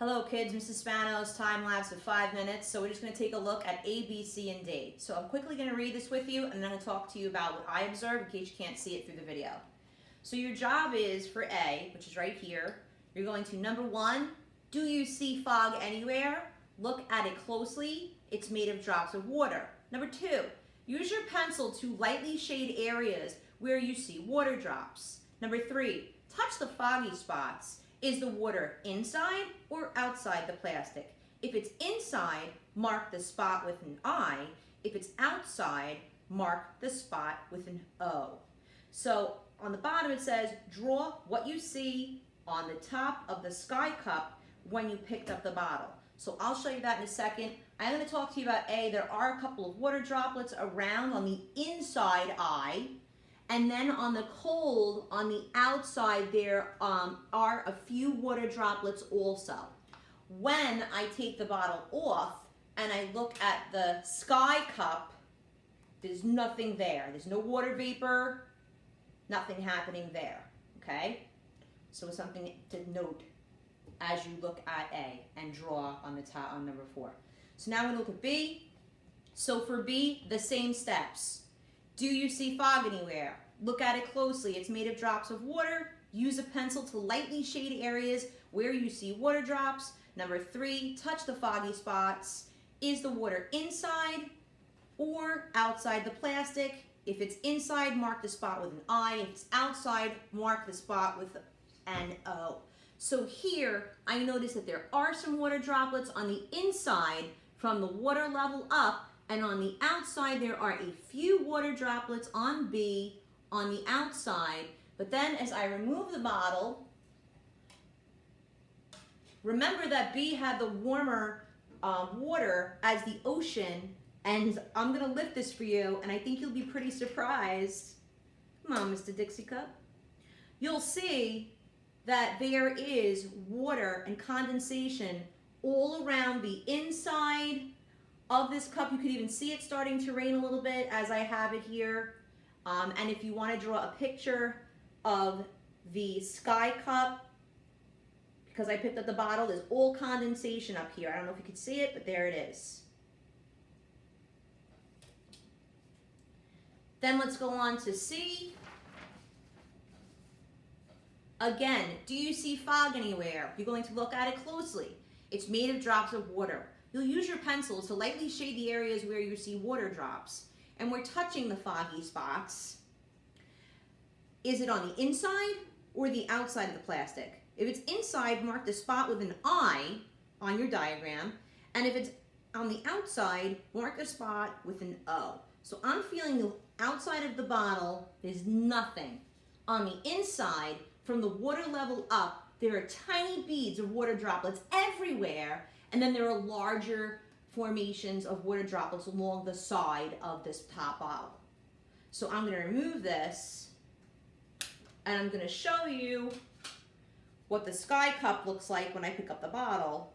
Hello kids, Mrs. Spanos, time lapse of 5 minutes. So we're just going to take a look at A, B, C, and D. So I'm quickly going to read this with you and then I'm going to talk to you about what I observed in case you can't see it through the video. So your job is for A, which is right here, you're going to number 1, do you see fog anywhere? Look at it closely. It's made of drops of water. Number 2, use your pencil to lightly shade areas where you see water drops. Number 3, touch the foggy spots. Is the water inside or outside the plastic? If it's inside, mark the spot with an I. If it's outside, mark the spot with an O. So on the bottom it says, draw what you see on the top of the sky cup when you picked up the bottle. So I'll show you that in a second. I'm going to talk to you about A. There are a couple of water droplets around on the inside eye. And then on the cold, on the outside, there are a few water droplets also. When I take the bottle off and I look at the sky cup, there's nothing there. There's no water vapor, nothing happening there, okay? So it's something to note as you look at A and draw on the top on number 4. So now we're going to look at B. So for B, the same steps. Do you see fog anywhere? Look at it closely. It's made of drops of water. Use a pencil to lightly shade areas where you see water drops. Number 3, touch the foggy spots. Is the water inside or outside the plastic? If it's inside, mark the spot with an I. If it's outside, mark the spot with an O. So here, I notice that there are some water droplets on the inside from the water level up, and on the outside, there are a few water droplets on B on the outside. But then as I remove the bottle, remember that B had the warmer water as the ocean, and I'm going to lift this for you, and I think you'll be pretty surprised. Come on, Mr. Dixie Cup. You'll see that there is water and condensation all around the inside of this cup. You could even see it starting to rain a little bit as I have it here. And if you want to draw a picture of the sky cup, because I picked up the bottle, there's all condensation up here. I don't know if you can see it, but there it is. Then let's go on to C. Again, do you see fog anywhere? You're going to look at it closely. It's made of drops of water. You'll use your pencil to lightly shade the areas where you see water drops. And we're touching the foggy spots. Is it on the inside or the outside of the plastic? If it's inside, mark the spot with an I on your diagram. And if it's on the outside, mark the spot with an O. So I'm feeling the outside of the bottle, there's nothing. On the inside, from the water level up, there are tiny beads of water droplets everywhere. And then there are larger formations of water droplets along the side of this top bottle. So I'm going to remove this and I'm going to show you what the sky cup looks like when I pick up the bottle.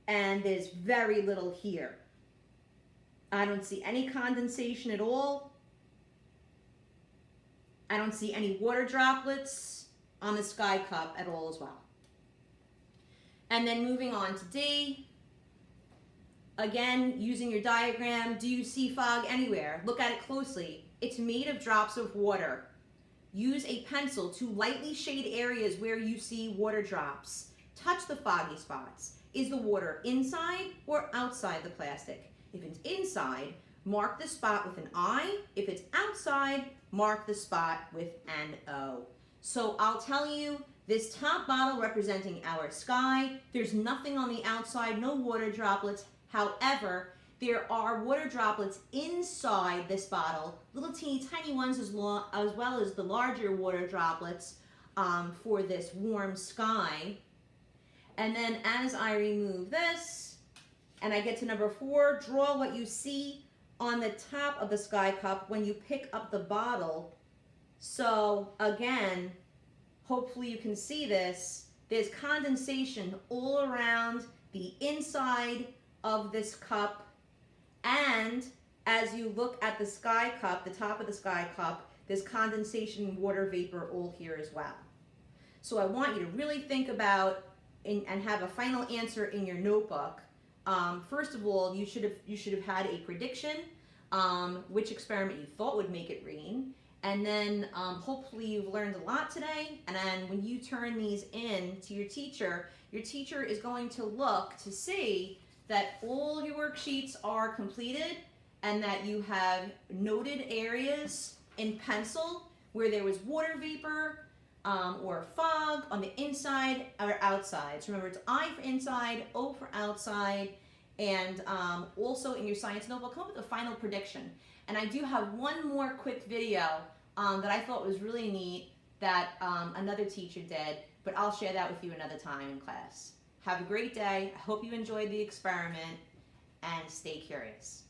And there's very little here. I don't see any condensation at all. I don't see any water droplets on the sky cup at all as well. And then moving on to D. Again, using your diagram, do you see fog anywhere? Look at it closely. It's made of drops of water. Use a pencil to lightly shade areas where you see water drops. Touch the foggy spots. Is the water inside or outside the plastic? If it's inside, mark the spot with an I. If it's outside, mark the spot with an O. So I'll tell you, this top bottle representing our sky, there's nothing on the outside, no water droplets. However, there are water droplets inside this bottle, little teeny tiny ones as well as the larger water droplets for this warm sky. And then as I remove this and I get to number 4, draw what you see on the top of the sky cup when you pick up the bottle. So again, hopefully you can see this. There's condensation all around the inside of this cup, and as you look at the sky cup, the top of the sky cup, there's condensation and water vapor all here as well. So I want you to really think about and have a final answer in your notebook, first of all, you should have had a prediction, which experiment you thought would make it rain, and then hopefully you've learned a lot today. And then when you turn these in to your teacher is going to look to see that all your worksheets are completed and that you have noted areas in pencil where there was water vapor or fog on the inside or outside. So remember, it's I for inside, O for outside, and also in your science notebook, come up with a final prediction. And I do have one more quick video that I thought was really neat that another teacher did, but I'll share that with you another time in class. Have a great day. I hope you enjoyed the experiment, and stay curious.